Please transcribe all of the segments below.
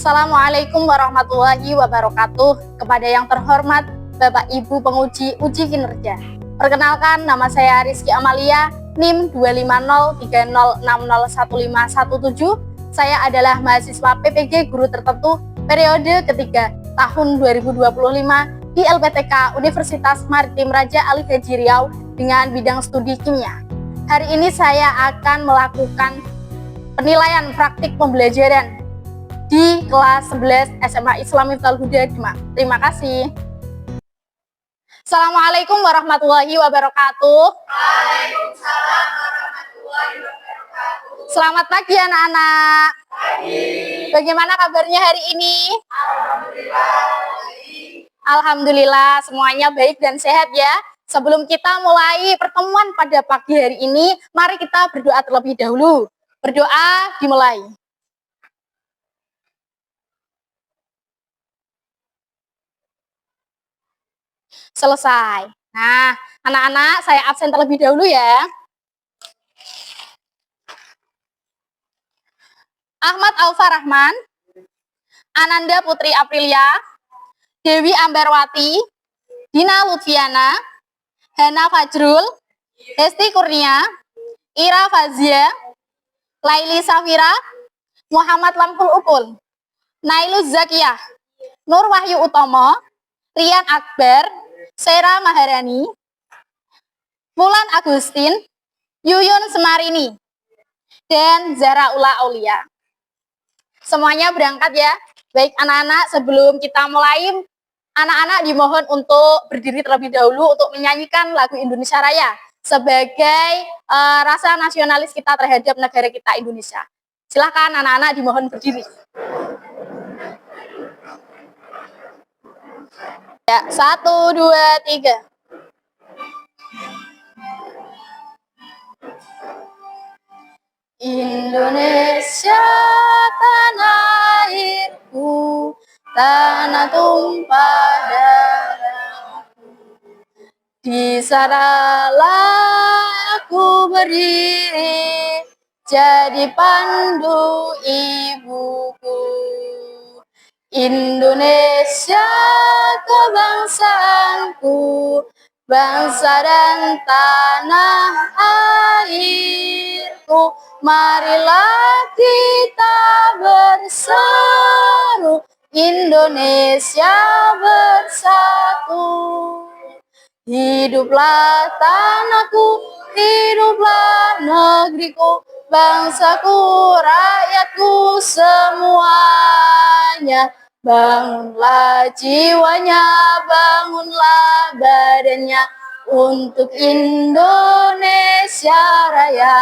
Assalamualaikum warahmatullahi wabarakatuh. Kepada yang terhormat Bapak Ibu penguji uji kinerja. Perkenalkan, nama saya Rizky Amalia, NIM 25030601517. Saya adalah mahasiswa PPG Guru Tertentu periode ketiga tahun 2025 di LPTK Universitas Maritim Raja Ali Haji Riau dengan bidang studi kimia. Hari ini saya akan melakukan penilaian praktik pembelajaran di kelas 11 SMA Islam Miftahul Huda Demak. Terima kasih. Assalamualaikum warahmatullahi wabarakatuh. Waalaikumsalam warahmatullahi wabarakatuh. Selamat pagi anak-anak. Pagi. Bagaimana kabarnya hari ini? Alhamdulillah baik. Alhamdulillah semuanya baik dan sehat ya. Sebelum kita mulai pertemuan pada pagi hari ini, mari kita berdoa terlebih dahulu. Berdoa dimulai. Selesai. Nah, anak-anak saya absen terlebih dahulu ya. Ahmad Alfa Rahman, Ananda Putri Aprilia, Dewi Ambarwati, Dina Lutfiana, Hana Fajrul, Hesti Kurnia, Ira Fazia, Laili Safira, Muhammad Lamful Ukul, Nailuz Zakiyah, Nur Wahyu Utomo, Rian Akbar, Sera Maharani, Mulan Agustin, Yuyun Semarini, dan Zara Ula Aulia. Semuanya berangkat ya. Baik anak-anak, sebelum kita mulai, anak-anak dimohon untuk berdiri terlebih dahulu untuk menyanyikan lagu Indonesia Raya sebagai rasa nasionalis kita terhadap negara kita Indonesia. Silahkan anak-anak dimohon berdiri. Ya, 1, 2, 3. Indonesia tanah airku, tanah tumpah darahku. Di sanalah aku berdiri, jadi pandu ibuku. Indonesia kebangsaanku, bangsa dan tanah airku. Marilah kita berseru, Indonesia bersatu. Hiduplah tanahku, hiduplah negeriku, bangsaku, rakyatku semuanya. Bangunlah jiwanya, bangunlah badannya untuk Indonesia Raya.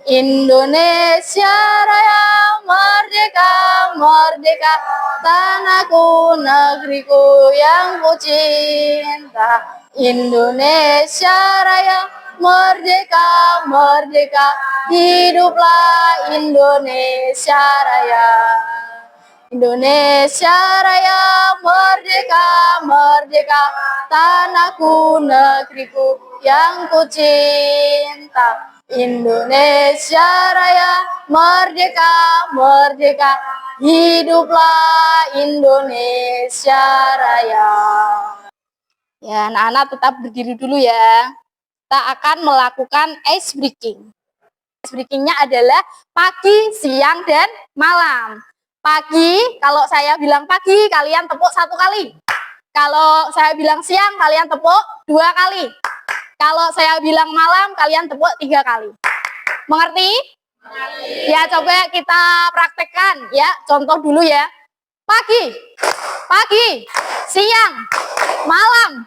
Indonesia Raya, merdeka, merdeka, tanahku, negeriku yang ku cinta. Indonesia Raya, merdeka, merdeka, hiduplah Indonesia Raya. Indonesia Raya, merdeka, merdeka, tanahku, negeriku yang ku cinta. Indonesia Raya, merdeka, merdeka, hiduplah Indonesia Raya. Ya, anak-anak tetap berdiri dulu ya. Kita akan melakukan ice breaking. Ice breakingnya adalah pagi, siang, dan malam. Pagi, kalau saya bilang pagi, kalian tepuk 1 kali. Kalau saya bilang siang, kalian tepuk 2 kali. Kalau saya bilang malam, kalian tepuk 3 kali. Mengerti? Mengerti. Ya, coba kita praktekkan ya. Contoh dulu ya. Pagi, pagi, siang, malam,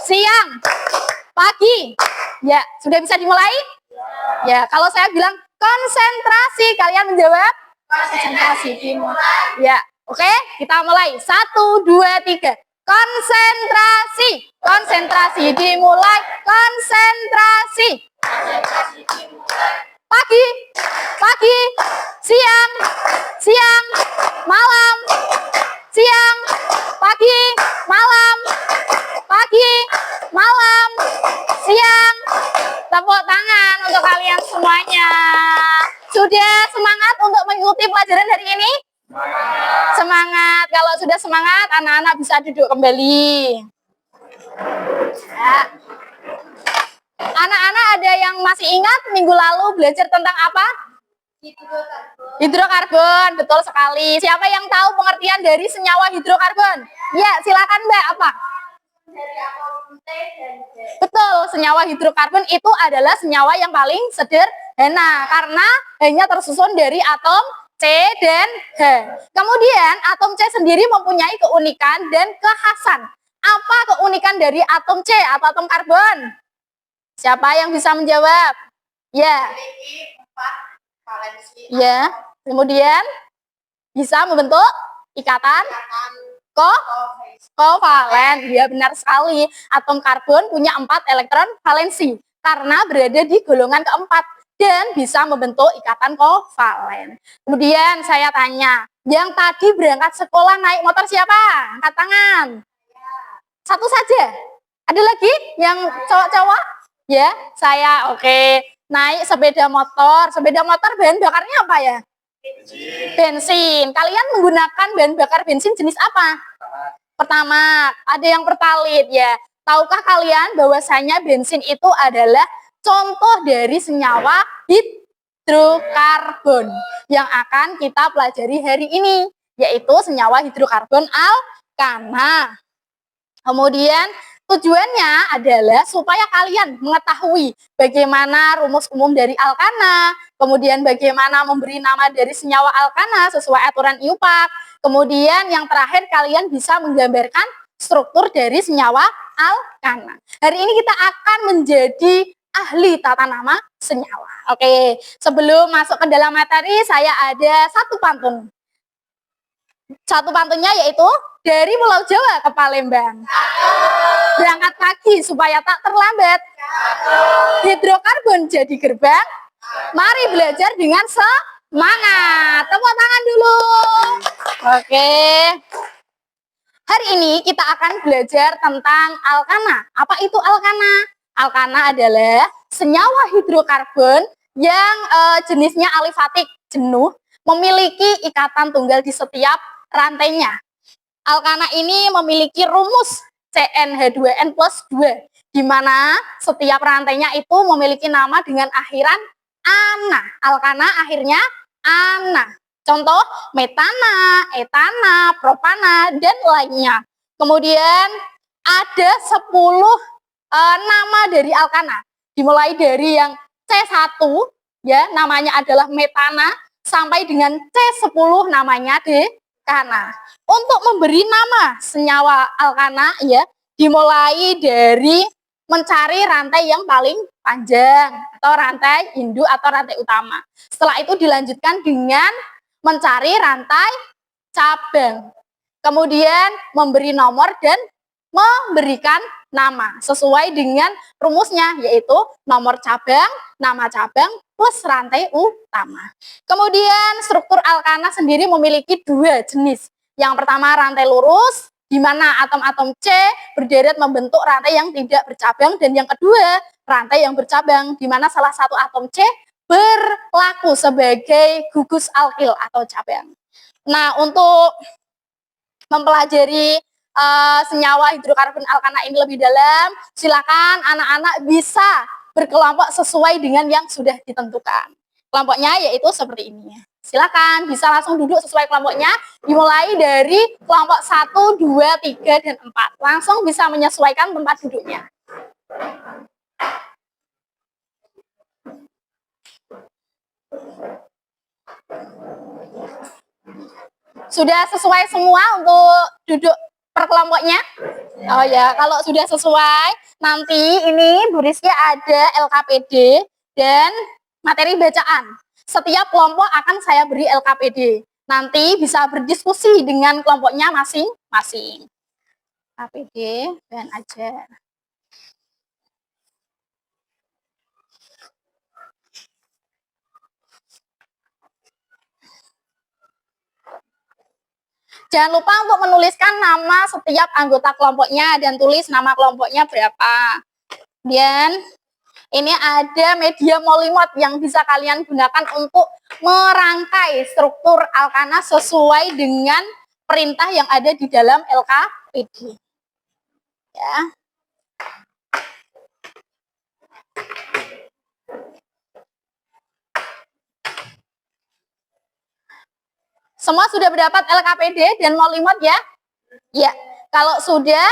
siang, pagi. Ya, sudah bisa dimulai? Ya, kalau saya bilang konsentrasi, kalian menjawab? Konsentrasi dimulai. Ya, oke, kita mulai. 1, 2, 3. Konsentrasi, konsentrasi dimulai, konsentrasi. Konsentrasi dimulai. Pagi, pagi, siang, siang, malam, siang, pagi, malam, pagi, malam, siang. Tepuk tangan untuk kalian semuanya. Sudah semangat untuk mengikuti pelajaran hari ini? Semangat. Kalau sudah semangat, anak-anak bisa duduk kembali. Ya. Anak-anak ada yang masih ingat minggu lalu belajar tentang apa? Hidrokarbon, betul sekali. Siapa yang tahu pengertian dari senyawa hidrokarbon? Ya, silakan Mbak. Apa? Betul, senyawa hidrokarbon itu adalah senyawa yang paling sederhana karena hanya tersusun dari atom C dan H. Kemudian atom C sendiri mempunyai keunikan dan kekhasan. Apa keunikan dari atom C atau atom karbon? Siapa yang bisa menjawab? Ya. Ya. Kemudian bisa membentuk ikatan kovalen. Ya, benar sekali. Atom karbon punya 4 elektron valensi karena berada di golongan keempat dan bisa membentuk ikatan kovalen. Kemudian saya tanya, yang tadi berangkat sekolah naik motor siapa? Angkat tangan. Satu saja. Ada lagi yang cowok-cowok? Ya, saya. Oke. Naik sepeda motor. Sepeda motor bahan bakarnya apa ya? Bensin. Kalian menggunakan bahan bakar bensin jenis apa? Pertama, ada yang pertalit ya. Tahukah kalian bahwasanya bensin itu adalah contoh dari senyawa hidrokarbon yang akan kita pelajari hari ini, yaitu senyawa hidrokarbon alkana. Kemudian tujuannya adalah supaya kalian mengetahui bagaimana rumus umum dari alkana, kemudian bagaimana memberi nama dari senyawa alkana sesuai aturan IUPAC. Kemudian yang terakhir kalian bisa menggambarkan struktur dari senyawa alkana. Hari ini kita akan menjadi ahli tata nama senyawa. Oke, sebelum masuk ke dalam materi saya ada satu pantun. Satu pantunnya yaitu dari Pulau Jawa ke Palembang. Berangkat pagi supaya tak terlambat. Hidrokarbon jadi gerbang. Mari belajar dengan semangat. Tepuk tangan dulu. Oke. Hari ini kita akan belajar tentang alkana. Apa itu alkana? Alkana adalah senyawa hidrokarbon yang jenisnya alifatik, jenuh, memiliki ikatan tunggal di setiap rantainya. Alkana ini memiliki rumus CnH2n plus 2, di mana setiap rantainya itu memiliki nama dengan akhiran ana. Alkana akhirnya ana. Contoh metana, etana, propana, dan lainnya. Kemudian ada 10 nama dari alkana. Dimulai dari yang C1, ya namanya adalah metana, sampai dengan C10 namanya dekana. Untuk memberi nama senyawa alkana ya dimulai dari mencari rantai yang paling panjang atau rantai induk atau rantai utama. Setelah itu dilanjutkan dengan mencari rantai cabang. Kemudian memberi nomor dan memberikan nama sesuai dengan rumusnya, yaitu nomor cabang, nama cabang, plus rantai utama. Kemudian struktur alkana sendiri memiliki 2 jenis. Yang pertama rantai lurus, di mana atom-atom C berderet membentuk rantai yang tidak bercabang, dan yang kedua rantai yang bercabang, di mana salah satu atom C berlaku sebagai gugus alkil atau cabang. Nah, untuk mempelajari senyawa hidrokarbon alkana ini lebih dalam, silakan anak-anak bisa berkelompok sesuai dengan yang sudah ditentukan. Kelompoknya yaitu seperti ini. Silakan bisa langsung duduk sesuai kelompoknya, dimulai dari kelompok 1, 2, 3, dan 4. Langsung bisa menyesuaikan tempat duduknya. Sudah sesuai semua untuk duduk per kelompoknya? Oh ya, kalau sudah sesuai, nanti ini Bu Rizky ada LKPD dan materi bacaan. Setiap kelompok akan saya beri LKPD. Nanti bisa berdiskusi dengan kelompoknya masing-masing. LKPD dan ajar. Jangan lupa untuk menuliskan nama setiap anggota kelompoknya dan tulis nama kelompoknya berapa. Kemudian Ini ada media Mollimod yang bisa kalian gunakan untuk merangkai struktur alkana sesuai dengan perintah yang ada di dalam LKPD. Ya. Semua sudah mendapat LKPD dan Mollimod ya? Ya. Kalau sudah,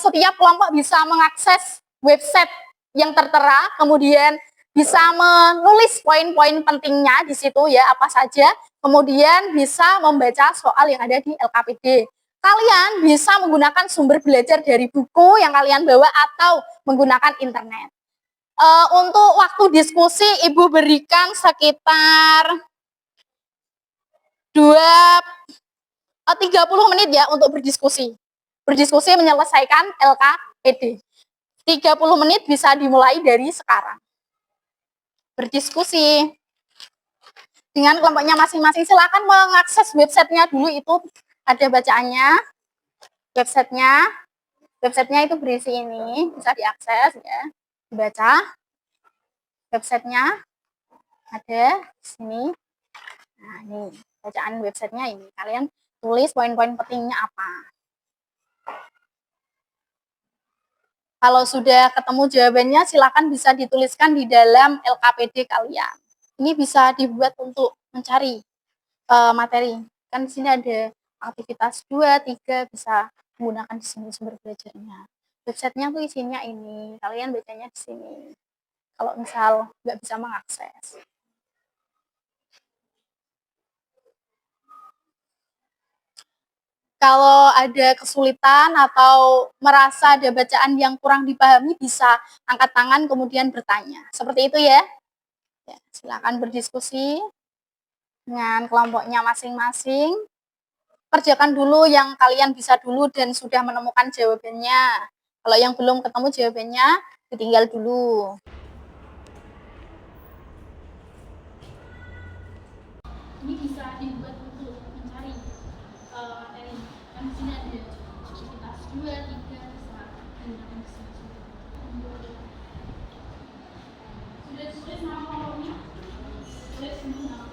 setiap kelompok bisa mengakses website yang tertera, kemudian bisa menulis poin-poin pentingnya di situ ya, apa saja, kemudian bisa membaca soal yang ada di LKPD. Kalian bisa menggunakan sumber belajar dari buku yang kalian bawa atau menggunakan internet. Untuk waktu diskusi, Ibu berikan sekitar 30 menit ya untuk berdiskusi. Berdiskusi menyelesaikan LKPD. 30 menit bisa dimulai dari sekarang. Berdiskusi dengan kelompoknya masing-masing. Silakan mengakses websitenya dulu, itu ada bacaannya. Websitenya itu berisi ini, bisa diakses ya, dibaca. Websitenya ada di sini. Nah, ini bacaan websitenya ini. Kalian tulis poin-poin pentingnya apa. Kalau sudah ketemu jawabannya, silakan bisa dituliskan di dalam LKPD kalian. Ini bisa dibuat untuk mencari materi. Kan di sini ada aktivitas 2, 3, bisa menggunakan di sini sumber belajarnya. Websitenya tuh isinya ini, kalian bacanya di sini. Kalau misal nggak bisa mengakses. Kalau ada kesulitan atau merasa ada bacaan yang kurang dipahami, bisa angkat tangan kemudian bertanya. Seperti itu ya. Ya, silakan berdiskusi dengan kelompoknya masing-masing. Kerjakan dulu yang kalian bisa dulu dan sudah menemukan jawabannya. Kalau yang belum ketemu jawabannya, ditinggal dulu. Ini bisa dibuat untuk mencari materi. Kan di sini ada aktivitas 2, 3, bisa digunakan di sini. Sudah ditulis nama kelompoknya? Tulis semua nama.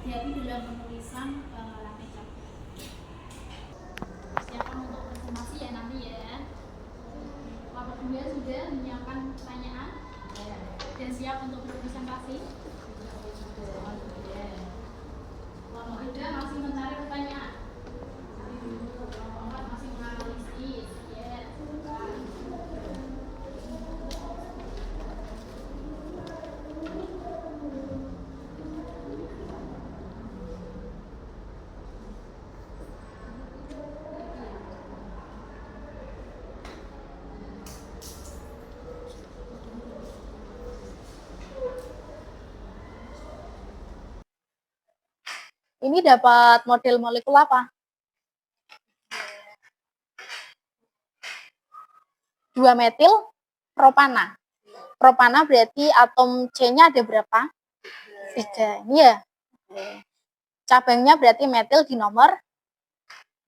Hati-hati dalam penulisan lantai cap. Siapkan untuk presentasi ya nanti ya. Kelompok 2 sudah menyiapkan pertanyaan dan siap untuk berpresentasi. Kelompok 3 masih mencari pertanyaan. Kelompok 4 masih menganalisis. Ini dapat model molekul apa? 2-metil propana. Propana berarti atom C-nya ada berapa? 3. Ini ya. Cabangnya berarti metil di nomor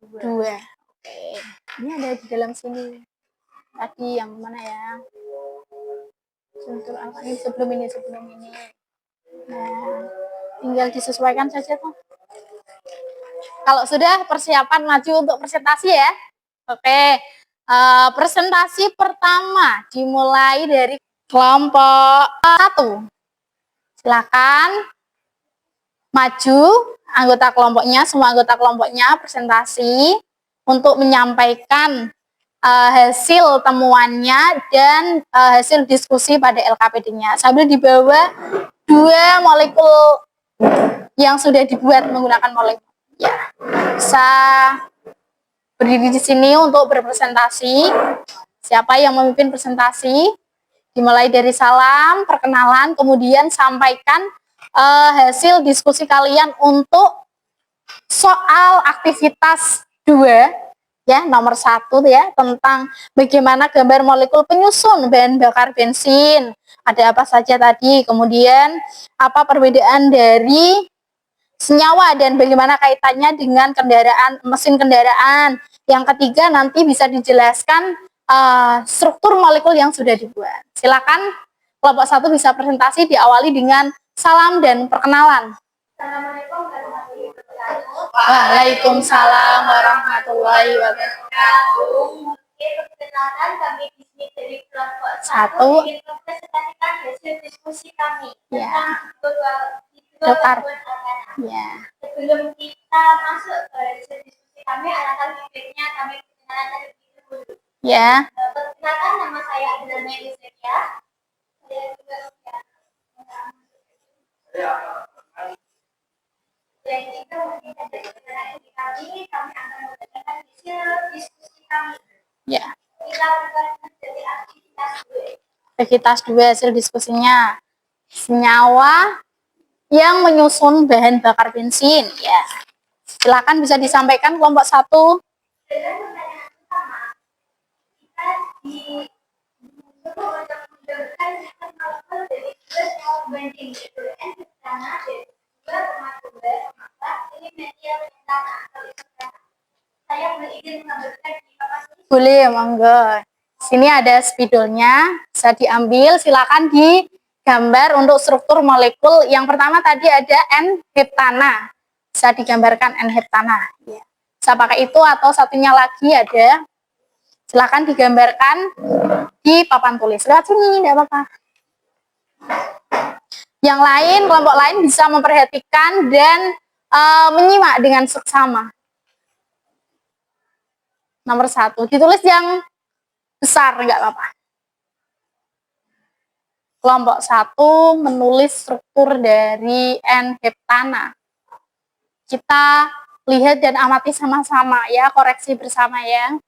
2. Oke. Ini ada di dalam sini. Tadi yang mana ya? Struktur alfa ini sebelum ini. Nah, tinggal disesuaikan saja tuh. Kalau sudah, persiapan maju untuk presentasi ya. Oke. Presentasi pertama dimulai dari kelompok 1. Silakan maju anggota kelompoknya, semua anggota kelompoknya presentasi untuk menyampaikan hasil temuannya dan hasil diskusi pada LKPD-nya. Sambil dibawa 2 molekul yang sudah dibuat menggunakan molekul. Ya, bisa berdiri di sini untuk berpresentasi. Siapa yang memimpin presentasi? Dimulai dari salam, perkenalan, kemudian sampaikan hasil diskusi kalian untuk soal aktivitas 2 ya, nomor 1 ya, tentang bagaimana gambar molekul penyusun bahan bakar bensin. Ada apa saja tadi, kemudian apa perbedaan dari senyawa dan bagaimana kaitannya dengan mesin kendaraan. Yang ketiga nanti bisa dijelaskan struktur molekul yang sudah dibuat. Silakan kelompok 1 bisa presentasi, diawali dengan salam dan perkenalan. Assalamualaikum warahmatullahi wabarakatuh. Waalaikumsalam warahmatullahi wabarakatuh. Oke, perkenalkan kami di sini dari kelompok 1 ingin mempresentasikan hasil diskusi kami ya. tentang Dokter. anak. Ya. Sebelum kita masuk ke hasil diskusi kami, alangkah baiknya kami perkenalan terlebih dahulu. Ya. Perkenalkan, nama saya adalah Meli Zekia. Saya juga dan itu mungkin ada perkenalan kami akan membacakan hasil diskusi kami. Ya. Kita akan menjadi aktivitas 2. Aktivitas 2 hasil diskusinya. Senyawa yang menyusun bahan bakar bensin. Ya. Silakan bisa disampaikan kelompok 1. Dengan pertanyaan pertama, kita disuruh untuk menentukan molekul dari dua senyawa pembanding, yaitu N-heptana dan 2,2 maka ini media penentana atau isotana. Saya berizin mengambilkan di papan tulis. Boleh, monggo. Sini ada spidolnya, bisa diambil. Silakan digambar untuk struktur molekul. Yang pertama tadi ada N-heptana. Bisa digambarkan N-heptana. Ya. Bisa pakai itu atau satunya lagi ada. Silakan digambarkan di papan tulis. Lewat sini, tidak apa-apa. Yang lain, kelompok lain bisa memperhatikan dan menyimak dengan seksama. Nomor 1, ditulis yang besar, nggak apa-apa. Kelompok 1 menulis struktur dari N-heptana. Kita lihat dan amati sama-sama ya, koreksi bersama ya.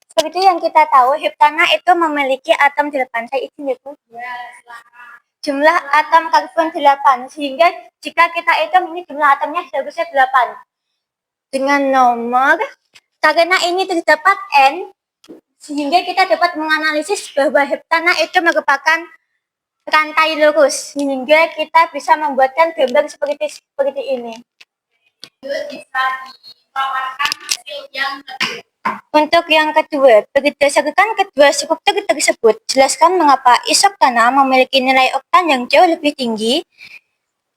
Seperti yang kita tahu, heptana itu memiliki atom 8. Saya izin ya, Bu. Jumlah atom karbon 8, sehingga jika kita hitung ini jumlah atomnya seharusnya 8. Dengan nomor, karena ini terdapat N, sehingga kita dapat menganalisis bahwa heptana itu merupakan rantai lurus, sehingga kita bisa membuatkan gambar seperti ini. Bisa dipaparkan hasil yang kedua. Untuk yang kedua, berdasarkan kedua struktur tersebut, jelaskan mengapa isoktana memiliki nilai oktan yang jauh lebih tinggi,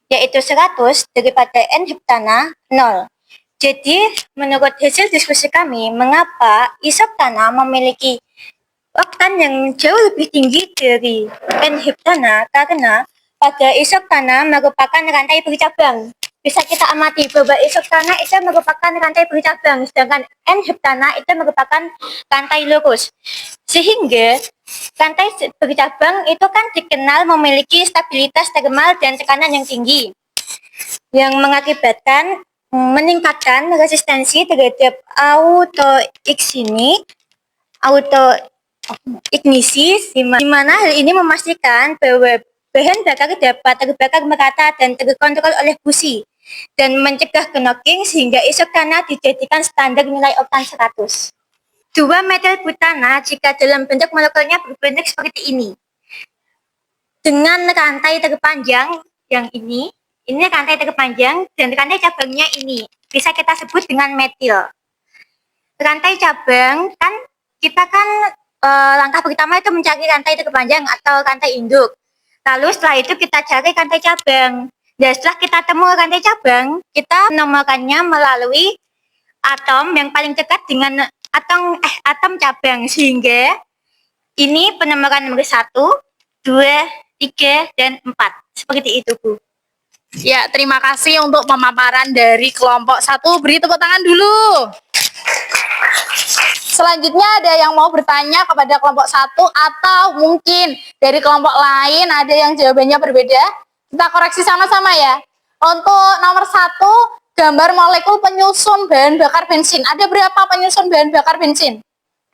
yaitu 100 daripada N-heptana 0. Jadi, menurut hasil diskusi kami, mengapa isoktana memiliki oktan yang jauh lebih tinggi dari N-heptana karena pada isoktana merupakan rantai bercabang. Bisa kita amati bahwa isoktana itu merupakan rantai bercabang, sedangkan N-heptana itu merupakan rantai lurus. Sehingga rantai bercabang itu kan dikenal memiliki stabilitas termal dan tekanan yang tinggi, yang mengakibatkan meningkatkan resistensi terhadap autoignisi, di mana hal ini memastikan bahwa bahan bakar dapat terbakar merata dan terkontrol oleh busi dan mencegah knocking, sehingga isoktana dijadikan standar nilai oktan 100. 2-metil butana jika dalam bentuk molekulnya berbentuk seperti ini. Dengan rantai terpanjang yang ini rantai terpanjang dan rantai cabangnya ini bisa kita sebut dengan metil. Rantai cabang kan kita langkah pertama itu mencari rantai terpanjang atau rantai induk. Lalu setelah itu kita cari rantai cabang. Dan setelah kita temu rantai cabang, kita menemukannya melalui atom yang paling dekat dengan atom cabang, sehingga ini penemuan nomor 1, 2, 3, dan 4. Seperti itu, Bu. Ya, terima kasih untuk pemaparan dari kelompok 1. Beri tepuk tangan dulu. Selanjutnya ada yang mau bertanya kepada kelompok 1 atau mungkin dari kelompok lain ada yang jawabannya berbeda? Kita koreksi sama-sama ya. Untuk nomor 1, gambar molekul penyusun bahan bakar bensin. Ada berapa penyusun bahan bakar bensin?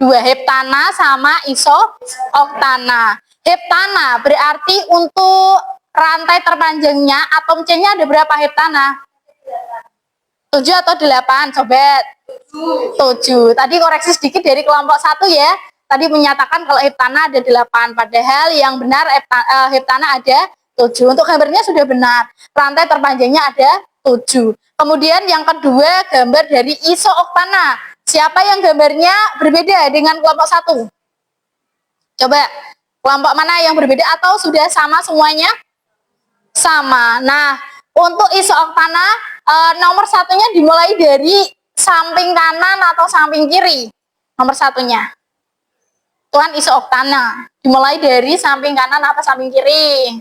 2, heptana sama isoktana. Heptana berarti untuk rantai terpanjangnya atom C-nya ada berapa heptana? 7 atau 8? Coba 7. Tadi koreksi sedikit dari kelompok 1 ya. Tadi menyatakan kalau heptana ada 8, padahal yang benar heptana ada 7. Untuk gambarnya sudah benar. Rantai terpanjangnya ada 7. Kemudian yang kedua, gambar dari isooktana. Siapa yang gambarnya berbeda dengan kelompok 1? Coba, kelompok mana yang berbeda atau sudah sama semuanya? Sama. Nah, untuk isooktana nomor satunya dimulai dari samping kanan atau samping kiri. Nomor satunya. Tuan isooktana. Dimulai dari samping kanan atau samping kiri?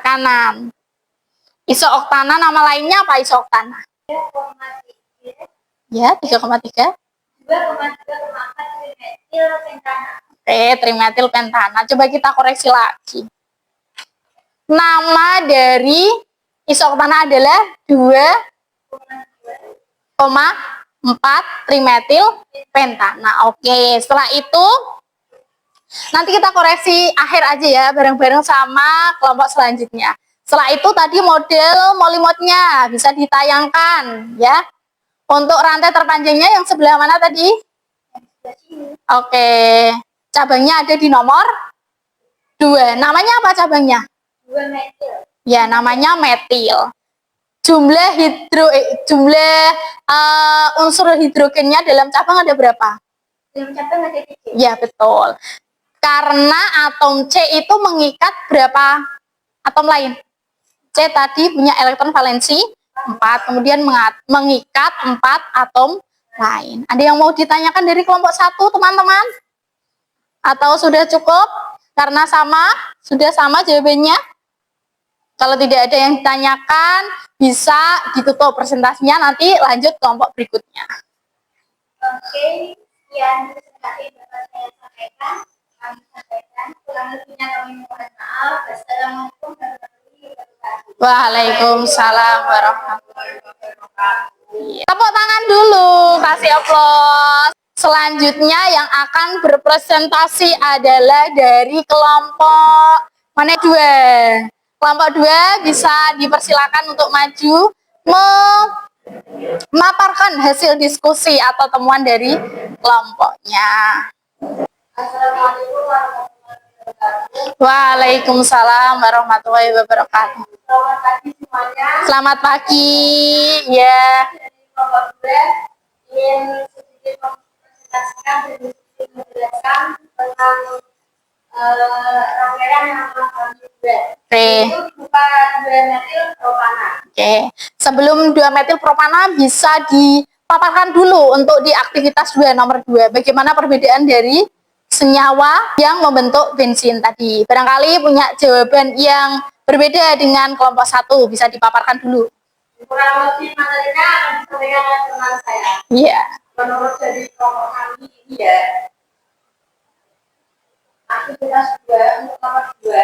Kanan. Isooktana nama lainnya apa isooktana? 3,3. Ya, 3,3. 2,3,4 trimetil pentana. Oke, trimetil pentana. Coba kita koreksi lagi. Nama dari isooktana adalah 2,4 trimetil pentana. Oke, setelah itu nanti kita koreksi akhir aja ya, bareng-bareng sama kelompok selanjutnya. Setelah itu tadi model molimotnya bisa ditayangkan ya. Untuk rantai terpanjangnya yang sebelah mana tadi? Oke, cabangnya ada di nomor 2. Namanya apa cabangnya? 2 metil. Ya, namanya metil. Jumlah unsur hidrogennya dalam cabang ada berapa? Dalam cabang ada 3. Ya, betul. Karena atom C itu mengikat berapa atom lain? C tadi punya elektron valensi 4, kemudian mengikat 4 atom lain. Ada yang mau ditanyakan dari kelompok 1, teman-teman? Atau sudah cukup? Karena sudah sama jawabannya? Kalau tidak ada yang ditanyakan, bisa ditutup presentasinya, nanti lanjut kelompok berikutnya. Oke, sekian presentasi dapat saya sampaikan. Kami sampaikan, kurang lebihnya kami mohon maaf. Wassalamualaikum warahmatullahi wabarakatuh. Waalaikumsalam warahmatullahi wabarakatuh. Tepuk tangan dulu, kasih aplaus. Selanjutnya yang akan berpresentasi adalah dari kelompok mana 2. Kelompok 2 bisa dipersilakan untuk maju memaparkan hasil diskusi atau temuan dari kelompoknya. Assalamualaikum warahmatullahi wabarakatuh. Waalaikumsalam warahmatullahi wabarakatuh. Selamat pagi semuanya. Selamat pagi, ya. Dari kelompok 2 ingin sedikit mempresentasikan dan sedikit menjelaskan tentang rangkaian yang telah kami buat. Oke. Itu berupa 2 metil propana. Oke. Sebelum 2 metil propana bisa dipaparkan dulu untuk di aktivitas 2 nomor 2. Bagaimana perbedaan dari senyawa yang membentuk bensin tadi. Barangkali punya jawaban yang berbeda dengan kelompok 1, bisa dipaparkan dulu. Kurang lebih materinya akan disampaikan oleh teman saya. Iya. Menurut dari kelompok kami ini ya, aktivitas 2 untuk nomor 2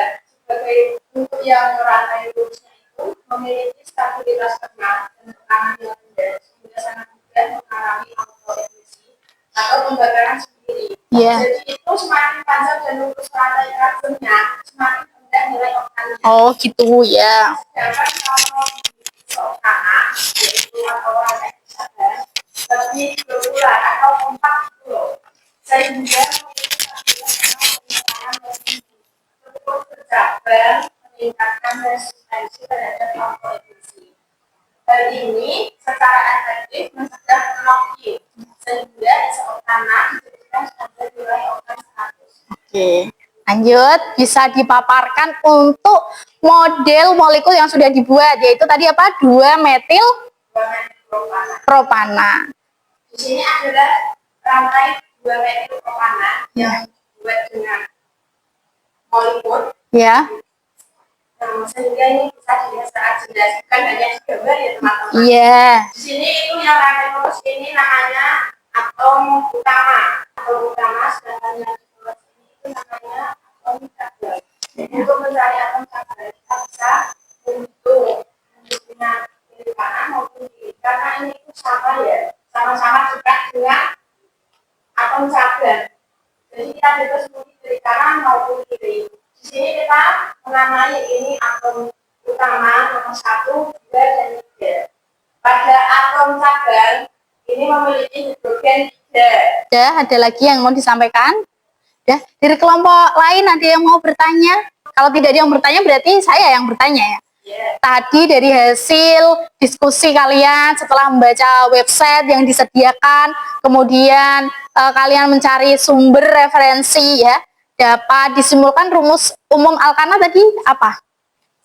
sebagai untuk yang rantai lurusnya itu memiliki stabilitas tenang dan tekanan yang rendah sehingga sangat mudah mengalami autoefusi atau pembakaran sendiri. Iya. Jadi itu semakin panjang dan lurus rantai karbonnya, semakin rendah nilai oktannya. Oh, gitu ya. Sedangkan kalau oktana yaitu atau rantai sabar lebih berulang atau kompak gitu, sehingga untuk berjabar meningkatkan resistensi terhadap autoefusi. Hal ini secara efektif mencegah knocking sehingga isoktana dijadikan standar nilai oktan 100. Oke. Lanjut, bisa dipaparkan untuk model molekul yang sudah dibuat, yaitu tadi apa? 2 metil propana. Di sini adalah rantai 2 metil propana yang dibuat dengan molekul. Ya. Sehingga ini bisa dilihat secara jelas, bukan hanya di gambar ya teman-teman. Iya. Di sini itu yang rantai lurus ini namanya atom utama. Atom utama, sedangkan yang di bawah sini itu namanya atom cabar. Untuk mencari atom cabar kita bisa untuk dengan kiri kanan maupun kiri, karena ini itu sama ya, sama-sama dekat dengan atom cabar. Jadi kita bebas memilih kiri kanan maupun kiri. Di sini kita menamai atom 1, 2, dan 3. Pada atom cabang ini memiliki hidrogen 3. Ya, ada lagi yang mau disampaikan? Ya, dari kelompok lain ada yang mau bertanya? Kalau tidak ada yang bertanya berarti saya yang bertanya ya. Tadi dari hasil diskusi kalian setelah membaca website yang disediakan, kemudian kalian mencari sumber referensi ya, dapat disimpulkan rumus umum alkana tadi apa?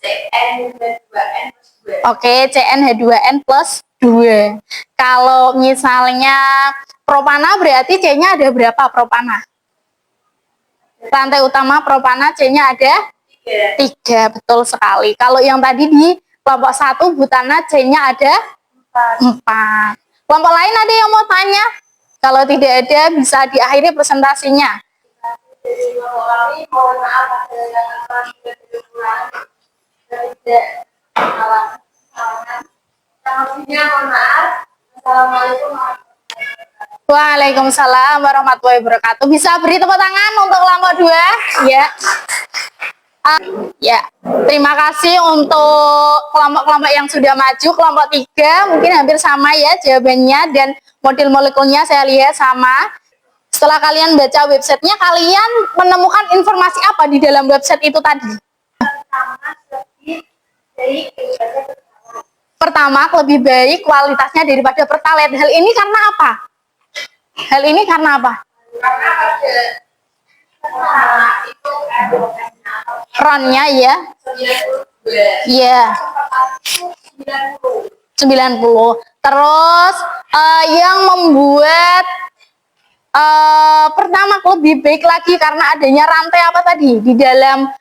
CnH2n plus 2. Oke, CnH2n plus 2. Kalau misalnya propana berarti C-nya ada berapa propana? Rantai utama propana C-nya ada 3, betul sekali. Kalau yang tadi di kelompok 1 butana C-nya ada 4. Kelompok lain ada yang mau tanya? Kalau tidak ada bisa diakhiri presentasinya. Jadi kami mohon maaf ada yang akan tidak kurang dan tidak kesalahan. Selanjutnya mohon maaf. Assalamualaikum warahmatullahi wabarakatuh. Waalaikumsalam warahmatullahi wabarakatuh. Bisa beri tepuk tangan untuk kelompok 2? Ya. Ya, terima kasih untuk kelompok-kelompok yang sudah maju. Kelompok 3 mungkin hampir sama ya jawabannya dan model molekulnya saya lihat sama. Setelah kalian baca websitenya, kalian menemukan informasi apa di dalam website itu tadi? Pertama, lebih baik kualitasnya daripada Pertalite. Hal ini karena apa? Hal ini karena apa? Karena pada pertama itu Ronnya ya. 92. Iya. 90. 90. Terus yang membuat pertama lebih baik lagi karena adanya rantai apa tadi di dalam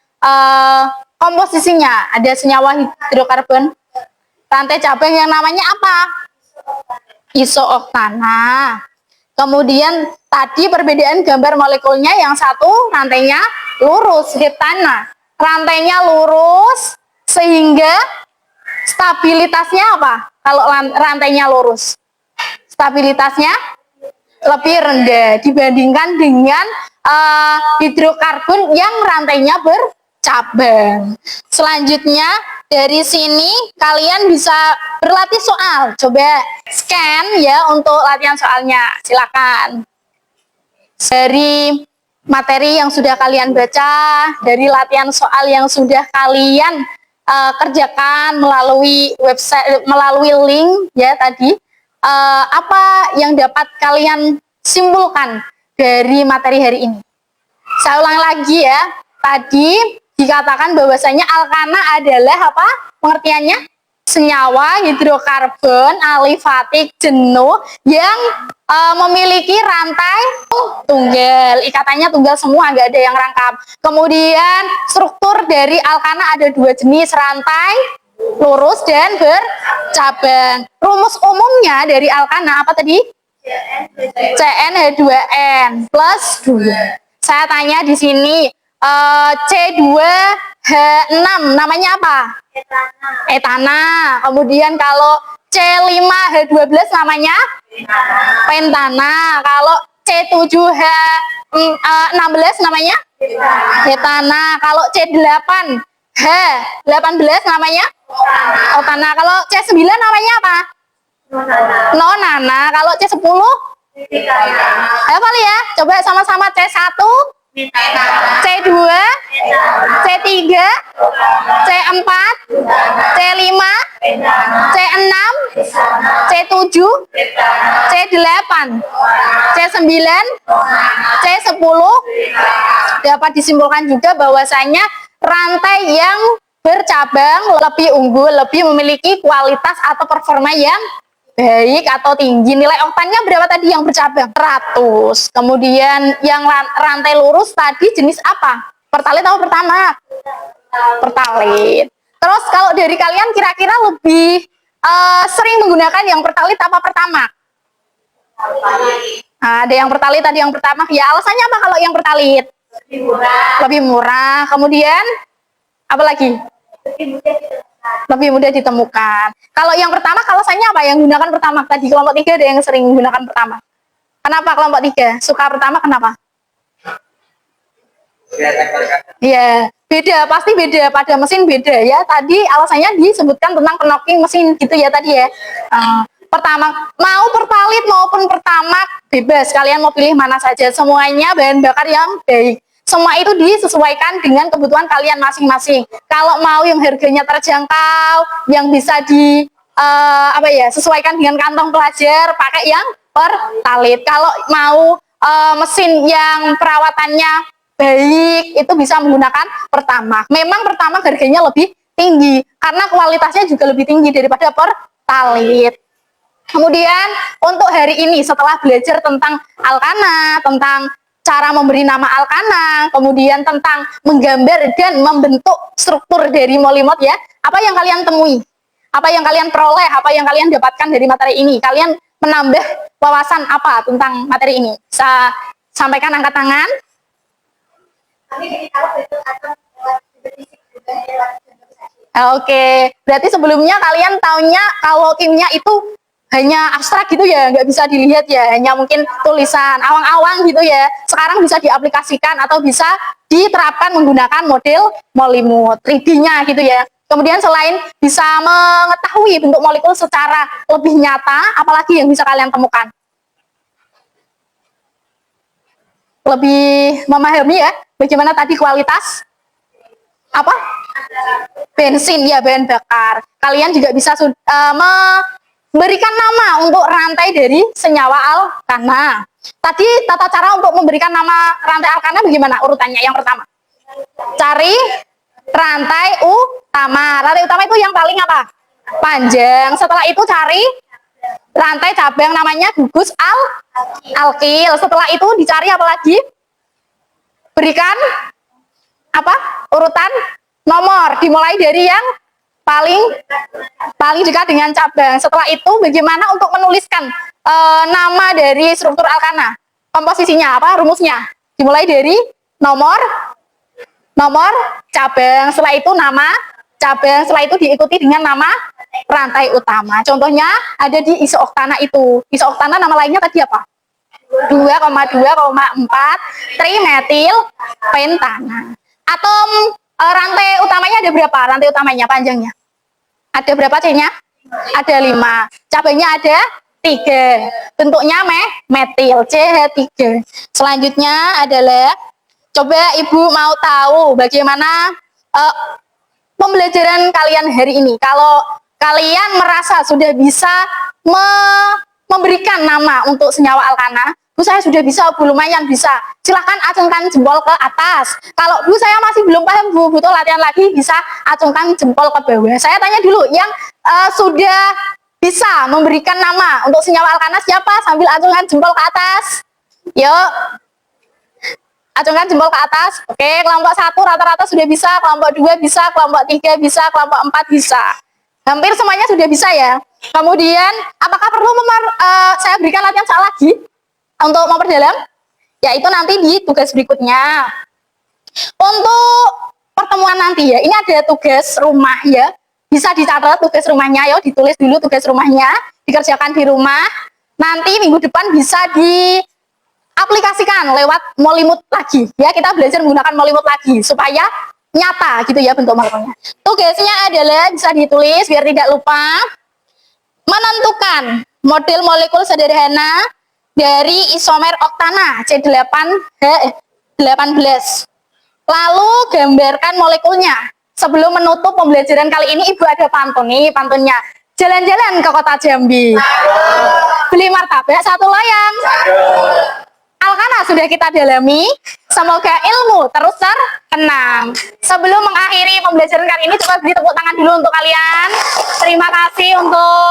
komposisinya, ada senyawa hidrokarbon rantai cabang yang namanya apa? Isooktana. Kemudian tadi perbedaan gambar molekulnya, yang satu rantainya lurus, heptana. Rantainya lurus sehingga stabilitasnya apa? Kalau rantainya lurus, stabilitasnya lebih rendah dibandingkan dengan hidrokarbon yang rantainya bercabang. Selanjutnya dari sini kalian bisa berlatih soal. Coba scan ya untuk latihan soalnya. Silakan. Dari materi yang sudah kalian baca, dari latihan soal yang sudah kalian kerjakan melalui website, melalui link ya tadi, apa yang dapat kalian simpulkan dari materi hari ini? Saya ulang lagi ya. Tadi dikatakan bahwasanya alkana adalah apa pengertiannya? Senyawa hidrokarbon alifatik jenuh yang memiliki rantai tunggal. Ikatannya tunggal semua, nggak ada yang rangkap. Kemudian struktur dari alkana ada 2 jenis, rantai lurus dan bercabang. Rumus umumnya dari alkana apa tadi? CnH2n plus 2. Saya tanya di sini, C2H6 namanya apa? Etana. Kemudian kalau C5H12 namanya pentana. Kalau C7H16 namanya hetana. Kalau C8H18 namanya otana. Kalau C9 namanya apa? Nonana. Kalau C10? Ayo kali ya, coba sama-sama. C1, C2, C3, C4, C5, C6, C7, C8, C9, C10. Dapat disimpulkan juga bahwasanya rantai yang bercabang lebih unggul, lebih memiliki kualitas atau performa yang baik atau tinggi. Nilai oktannya berapa tadi yang bercabang? 100. Kemudian yang rantai lurus tadi jenis apa? Pertalite atau pertamax? Pertalite. Terus kalau dari kalian kira-kira lebih sering menggunakan yang pertalite apa pertamax? Nah, ada yang pertalite, tadi yang pertamax. Ya, alasannya apa kalau yang pertalite? Lebih murah. Lebih murah. Kemudian apa lagi? Lebih mudah ditemukan. Kalau yang pertama, alasannya apa yang gunakan pertama? Tadi kelompok 3 ada yang sering menggunakan pertama. Kenapa kelompok 3 suka pertama? Kenapa? Iya, beda, pasti beda, pada mesin beda ya. Tadi alasannya disebutkan tentang knocking mesin gitu ya tadi ya. Pertama, mau pertalit maupun pertamax bebas, kalian mau pilih mana saja, semuanya bahan bakar yang baik. Semua itu disesuaikan dengan kebutuhan kalian masing-masing. Kalau mau yang harganya terjangkau, yang bisa sesuaikan dengan kantong pelajar, pakai yang pertalit. Kalau mau mesin yang perawatannya baik, itu bisa menggunakan pertamax. Memang pertamax harganya lebih tinggi karena kualitasnya juga lebih tinggi daripada pertalit. Kemudian untuk hari ini setelah belajar tentang Alkana, tentang cara memberi nama Alkana, kemudian tentang menggambar dan membentuk struktur dari Molimot ya, apa yang kalian temui? Apa yang kalian peroleh? Apa yang kalian dapatkan dari materi ini? Kalian menambah wawasan apa tentang materi ini? Bisa sampaikan, angkat tangan. Kami jadi tahu bentuk atom lewat fisik juga lewat bentuk saja. Oke, berarti sebelumnya kalian taunya kalau kimia itu hanya abstrak gitu ya, nggak bisa dilihat ya, hanya mungkin tulisan awang-awang gitu ya. Sekarang bisa diaplikasikan atau bisa diterapkan menggunakan model Molimot 3D-nya gitu ya. Kemudian selain bisa mengetahui bentuk molekul secara lebih nyata, apalagi yang bisa kalian temukan? Lebih memahami ya, bagaimana tadi kualitas apa? Bensin ya, bahan bakar. Kalian juga bisa memberikan nama untuk rantai dari senyawa alkana. Tadi tata cara untuk memberikan nama rantai alkana bagaimana urutannya? Yang pertama, cari rantai utama. Rantai utama itu yang paling apa? Panjang. Setelah itu cari rantai cabang, namanya gugus alkil. Setelah itu dicari apa lagi? Berikan apa? Urutan nomor, dimulai dari yang paling dekat dengan cabang. Setelah itu bagaimana untuk menuliskan nama dari struktur alkana? Komposisinya apa? Rumusnya dimulai dari nomor cabang. Setelah itu nama cabang. Setelah itu diikuti dengan nama rantai utama. Contohnya ada di isoktana itu. Isoktana nama lainnya tadi apa? 2,2,4 trimetil pentana. Atom rantai utamanya ada berapa? Rantai utamanya panjangnya ada berapa? C-nya ada 5, cabangnya ada 3, bentuknya metil CH3. Selanjutnya adalah, coba ibu mau tahu bagaimana pembelajaran kalian hari ini. Kalau kalian merasa sudah bisa memberikan nama untuk senyawa alkana, Bu saya sudah bisa, Bu lumayan bisa, silahkan acungkan jempol ke atas. Kalau Bu saya masih belum paham, Bu butuh latihan lagi, bisa acungkan jempol ke bawah. Saya tanya dulu, yang sudah bisa memberikan nama untuk senyawa alkana siapa? Sambil acungkan jempol ke atas. Yuk, acungkan jempol ke atas. Oke, kelompok 1 rata-rata sudah bisa, kelompok 2 bisa, kelompok 3 bisa, kelompok 4 bisa. Hampir semuanya sudah bisa ya. Kemudian, apakah perlu saya berikan latihan soal lagi untuk memperdalam? Yaitu nanti di tugas berikutnya. Untuk pertemuan nanti ya, ini ada tugas rumah ya. Bisa dicatat tugas rumahnya, ya, ditulis dulu tugas rumahnya, dikerjakan di rumah. Nanti minggu depan bisa diaplikasikan lewat Molimot lagi. Ya, kita belajar menggunakan Molimot lagi supaya nyata gitu ya bentuk molekulnya. Tugasnya adalah bisa ditulis biar tidak lupa. Menentukan model molekul sederhana dari isomer oktana C8H18. Lalu gambarkan molekulnya. Sebelum menutup pembelajaran kali ini, Ibu ada pantun nih, pantunnya. Jalan-jalan ke kota Jambi. Beli martabak 1 loyang. Alkana sudah kita dalami, semoga ilmu terus terkenang. Sebelum mengakhiri pembelajaran kali ini, coba beri tepuk tangan dulu untuk kalian. Terima kasih untuk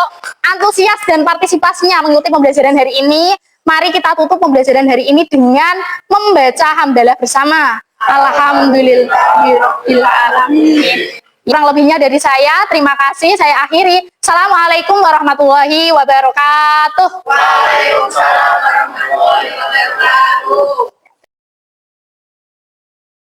antusias dan partisipasinya mengikuti pembelajaran hari ini. Mari kita tutup pembelajaran hari ini dengan membaca hamdalah bersama. Alhamdulillahirrahmanirrahim. Kurang lebihnya dari saya, terima kasih. Saya akhiri. Assalamualaikum warahmatullahi wabarakatuh. Waalaikumsalam warahmatullahi wabarakatuh.